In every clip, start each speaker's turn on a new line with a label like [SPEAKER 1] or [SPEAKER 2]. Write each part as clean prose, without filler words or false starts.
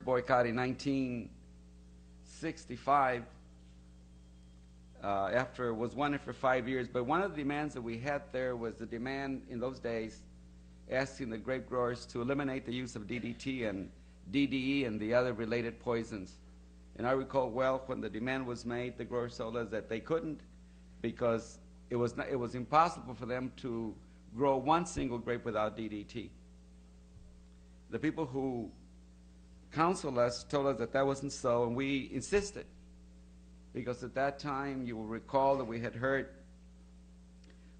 [SPEAKER 1] boycott in 1965 after it was wanted for 5 years. But one of the demands that we had there was the demand in those days asking the grape growers to eliminate the use of DDT and DDE and the other related poisons. And I recall well when the demand was made, the growers told us that they couldn't because it was impossible for them to grow one single grape without DDT. The people who counseled us told us that that wasn't so, and we insisted because at that time you will recall that we had heard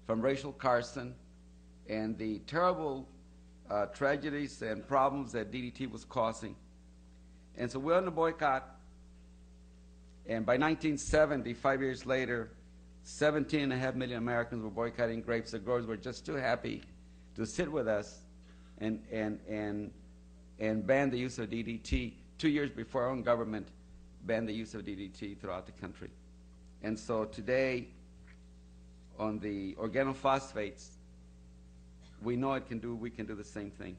[SPEAKER 1] from Rachel Carson and the terrible tragedies and problems that DDT was causing. And so we're on the boycott, and by 1970, 5 years later, 17.5 million Americans were boycotting grapes. The growers were just too happy to sit with us and ban the use of DDT 2 years before our own government banned the use of DDT throughout the country. And so today, on the organophosphates, we know we can do the same thing.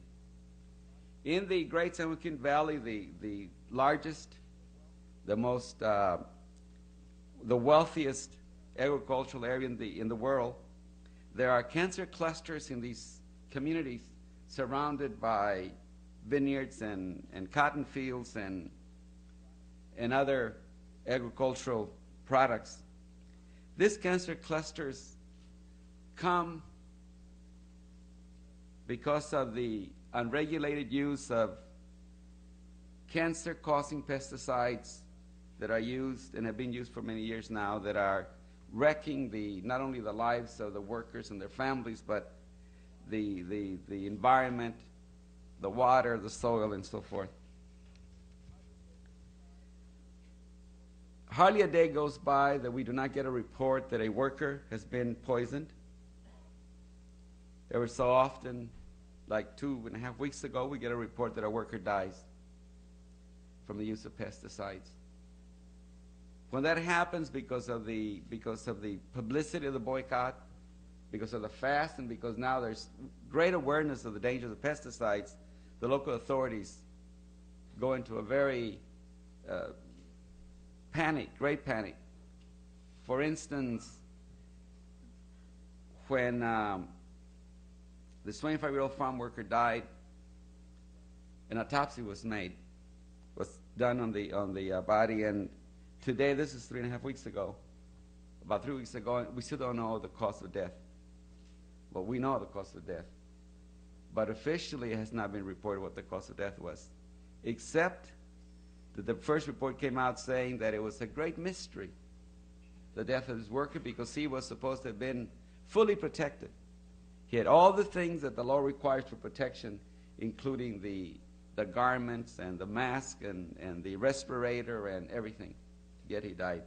[SPEAKER 1] In the Great San Joaquin Valley, the largest, the most, the wealthiest agricultural area in the world, there are cancer clusters in these communities surrounded by vineyards and cotton fields and other agricultural products. These cancer clusters come because of the unregulated use of cancer-causing pesticides that are used and have been used for many years now, that are wrecking not only the lives of the workers and their families, but the environment, the water, the soil, and so forth. Hardly a day goes by that we do not get a report that a worker has been poisoned. Every so often, like 2.5 weeks ago, we get a report that a worker dies from the use of pesticides. When that happens because of the publicity of the boycott, because of the fast, and because now there's great awareness of the dangers of pesticides, the local authorities go into a very great panic. For instance, when this 25-year-old farm worker died, an autopsy was done on the body, and today, this is 3.5 weeks ago, about 3 weeks ago, we still don't know the cause of death. But we know the cause of death. But officially, it has not been reported what the cause of death was, except that the first report came out saying that it was a great mystery, the death of his worker, because he was supposed to have been fully protected. He had all the things that the law requires for protection, including the garments and the mask and the respirator and everything. Yet he died.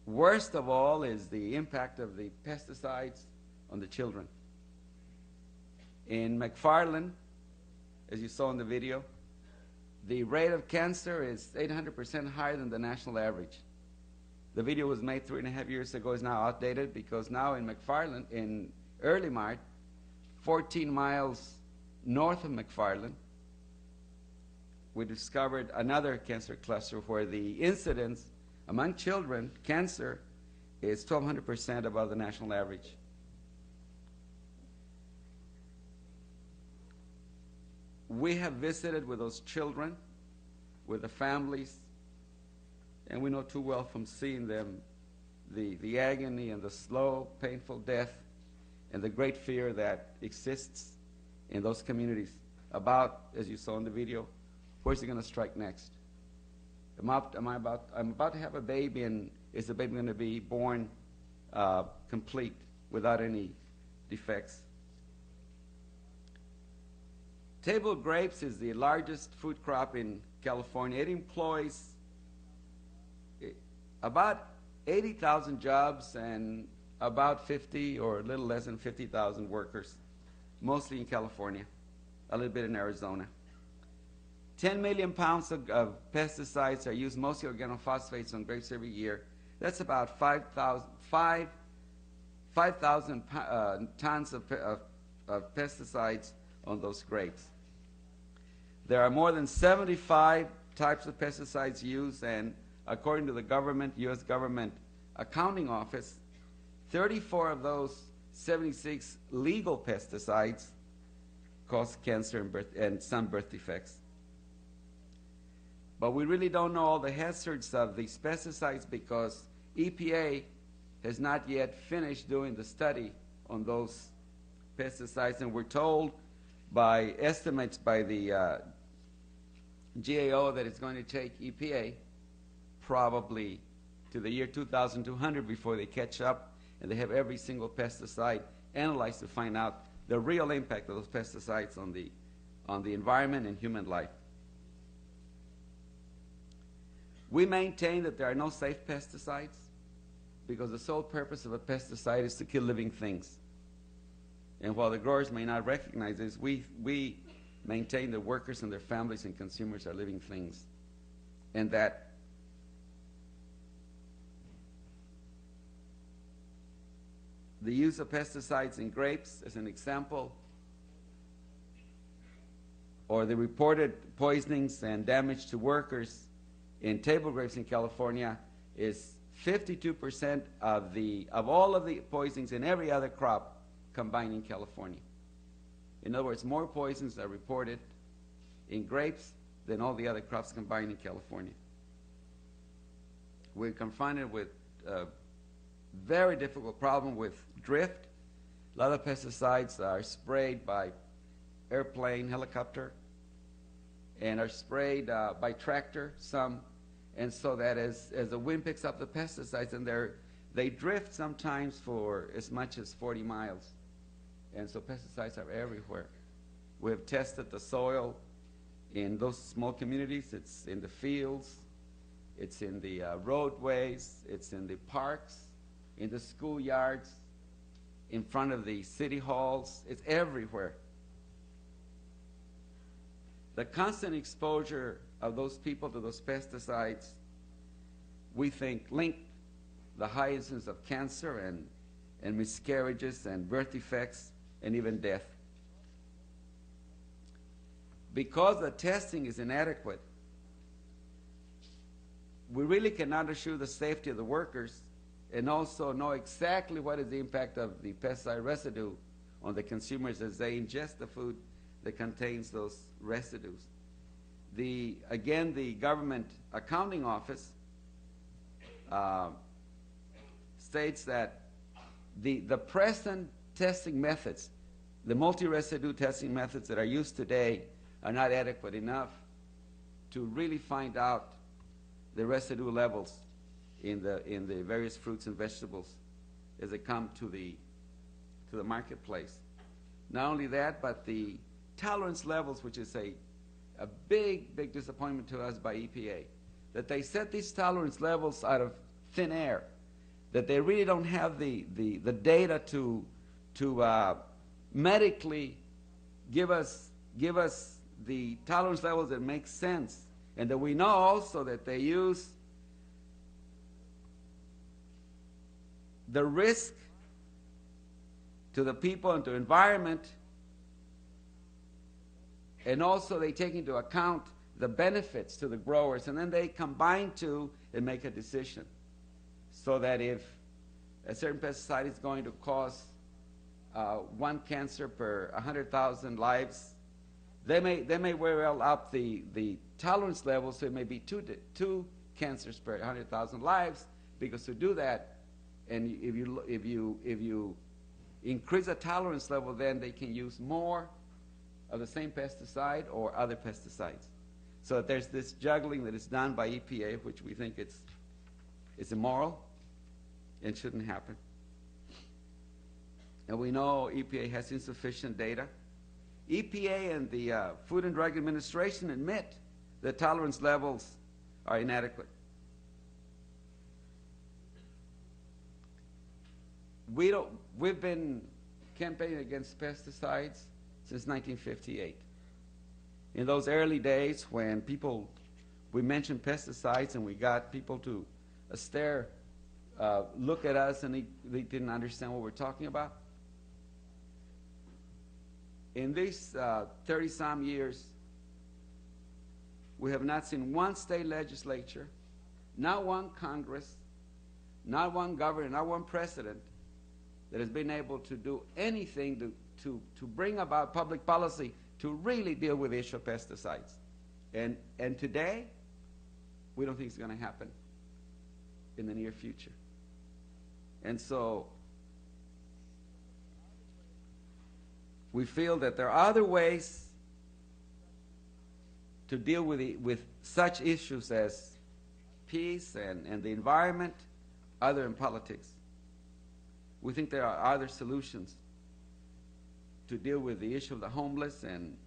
[SPEAKER 1] Worst of all is the impact of the pesticides on the children. In McFarland, as you saw in the video, the rate of cancer is 800% higher than the national average. The video was made 3.5 years ago, is now outdated, because now in McFarland, in Early Mart, 14 miles north of McFarland, we discovered another cancer cluster where the incidence among children, cancer, is 1,200% above the national average. We have visited with those children, with the families, and we know too well from seeing them the agony and the slow, painful death and the great fear that exists in those communities about, as you saw in the video, where's he going to strike next? I'm about to have a baby, and is the baby going to be born complete without any defects? Table grapes is the largest food crop in California. It employs about 80,000 jobs and about 50 or a little less than 50,000 workers, mostly in California, a little bit in Arizona. 10 million pounds of pesticides are used, mostly organophosphates, on grapes every year. That's about 5,000 tons of pesticides on those grapes. There are more than 75 types of pesticides used, and according to the government, U.S. government accounting office, 34 of those 76 legal pesticides cause cancer and some birth defects. But we really don't know all the hazards of these pesticides because EPA has not yet finished doing the study on those pesticides, and we're told by estimates by the GAO that it's going to take EPA probably to the year 2200 before they catch up and they have every single pesticide analyzed to find out the real impact of those pesticides on the environment and human life. We maintain that there are no safe pesticides because the sole purpose of a pesticide is to kill living things. And while the growers may not recognize this, we maintain that workers and their families and consumers are living things, and that the use of pesticides in grapes, as an example, or the reported poisonings and damage to workers in table grapes in California is 52% of all of the poisonings in every other crop combined in California. In other words, more poisons are reported in grapes than all the other crops combined in California. We're confronted with a very difficult problem with drift. A lot of pesticides are sprayed by airplane, helicopter, and are sprayed by tractor, some, and so that as the wind picks up the pesticides, and they drift sometimes for as much as 40 miles. And so pesticides are everywhere. We have tested the soil in those small communities. It's in the fields. It's in the roadways. It's in the parks, in the schoolyards, in front of the city halls. It's everywhere. The constant exposure of those people to those pesticides, we think, linked the high incidence of cancer and miscarriages and birth defects and even death. Because the testing is inadequate, we really cannot assure the safety of the workers and also know exactly what is the impact of the pesticide residue on the consumers as they ingest the food that contains those residues. Again, the government accounting office states that the present testing methods, the multi-residue testing methods that are used today, are not adequate enough to really find out the residue levels in the various fruits and vegetables as they come to the marketplace. Not only that, but the tolerance levels, which is a big disappointment to us by EPA, that they set these tolerance levels out of thin air, that they really don't have the data to medically give us the tolerance levels that make sense, and that we know also that they use the risk to the people and to environment, and also they take into account the benefits to the growers, and then they combine two and make a decision. So that if a certain pesticide is going to cause one cancer per 100,000 lives, they may very well up the tolerance level, so it may be two cancers per 100,000 lives, because to do that, and if you increase the tolerance level, then they can use more of the same pesticide or other pesticides. So there's this juggling that is done by EPA, which we think it's immoral and shouldn't happen. And we know EPA has insufficient data. EPA and the Food and Drug Administration admit that tolerance levels are inadequate. We've been campaigning against pesticides since 1958. In those early days when we mentioned pesticides and we got people to look at us, and they didn't understand what we're talking about. In these 30-some years, We have not seen one state legislature, not one Congress, not one governor, not one president that has been able to do anything to bring about public policy to really deal with the issue of pesticides. And today, we don't think it's going to happen in the near future. And so we feel that there are other ways to deal with such issues as peace and the environment, other than politics. We think there are other solutions to deal with the issue of the homeless and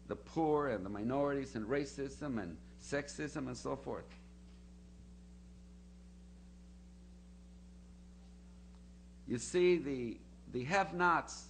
[SPEAKER 1] the poor and the minorities and racism and sexism and so forth. You see, the have-nots